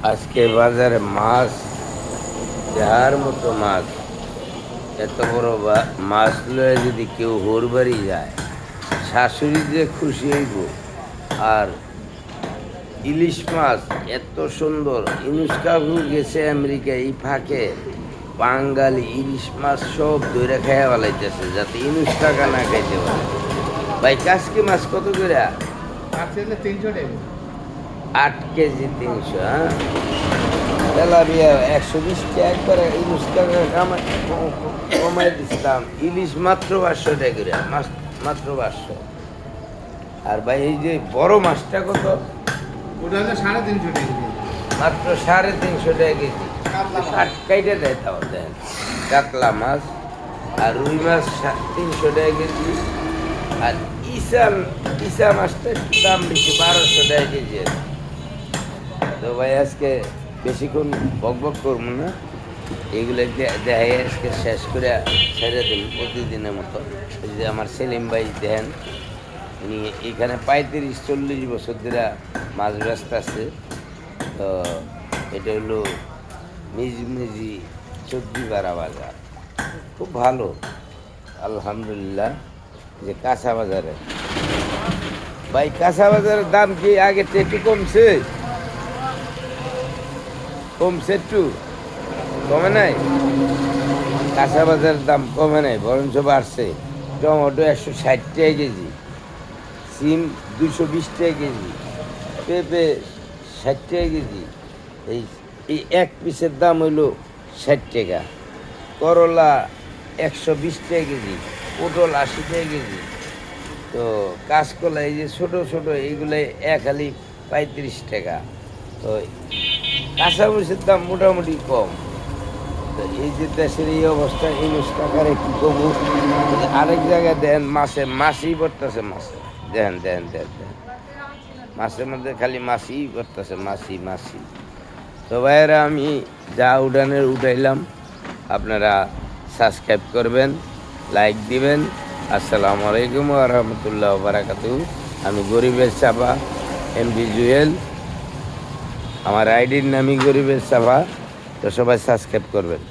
আজকে বাজারে মাছ দেহার মতো মাছ, এত বড় মাছ লয়ে যদি কেউ হোর বাড়ি যায়, শাশুড়ি যে খুশি হইব। আর ইলিশ মাছ এত সুন্দর, ইনুস কাকু গেছে আমেরিকা, এই ফাঁকে বাঙালি ইলিশ মাছ সব ধরে খাইয়া ফেলাইতেছে যাতে ইনুস কাকা না খাইতে পারে। ভাই কাজকি মাছ কত করে? 8 কেজি 300। হ্যাঁ, তেলাপিয়া 120 টাকা, একবারে ইলিশ টাকা কমাই দিচ্ছিলাম। ইলিশ মাত্র 500 টাকা করে, মাত্র 500। আর ভাই এই যে বড় মাছটা কত? ওটা হলো 350 টাকা কেজি। মাত্র 350 টাকা কেজি। কাইটে দেয়, তাও দেন কাতলা মাছ। আর রুই মাছ 300 টাকা কেজি। আর ইসা মাছটা একটু দাম বেশি, 1200 টাকা কেজি। তো ভাই আজকে বেশিক্ষণ বক বক করবো না, এগুলো দেখাই আজকে শেষ করে ছেড়ে দিন প্রতিদিনের মতো। এই যে আমার সেলিম ভাই দেন, উনি এখানে 35-40 বছর ধরে মাছ ব্যস্ত আছে। তো এটা হলো মিজমিজি সবজি বাড়া বাজার, খুব ভালো আলহামদুলিল্লাহ। যে কাঁচা বাজারে ভাই, কাঁচা বাজারের দাম কি আগে একটু কমছে? কমছে একটু, কমে নাই? কাঁচা বাজারের দাম কমে নাই, বরঞ্চ বাড়ছে। টমেটো 160 টাকা কেজি, সিম 220 টাকা কেজি, পেঁপে 60 টাকা কেজি। এই এই এক পিসের দাম হইল 60 টাকা। করলা 120 টাকা কেজি, পটল 80 টাকা কেজি। তো কাঁচকলা এই যে ছোটো ছোটো এইগুলো এক হালি 35 টাকা। তো কাঁচা মরিচের দাম মোটামুটি কম। তো এই যে দেশের এই অবস্থা, এই টাকারে কি করবো? আরেক জায়গায় দেন মাছই পড়তেছে, মাছে দেন দেন দেন দেন, মাছের মধ্যে খালি মাছই পড়তেছে, মাছি। তো ভাইয়েরা, আমি যা উঠানের উঠাইলাম, আপনারা সাবস্ক্রাইব করবেন, লাইক দিবেন। আসসালামু আলাইকুম ওয়া রাহমাতুল্লাহি ওয়া বারাকাতুহু। আমি গরিবের চাপা এমডি জুয়েল, আমার আইডির নামই গরিবের চাপা। তো সবাই সাবস্ক্রাইব করবেন।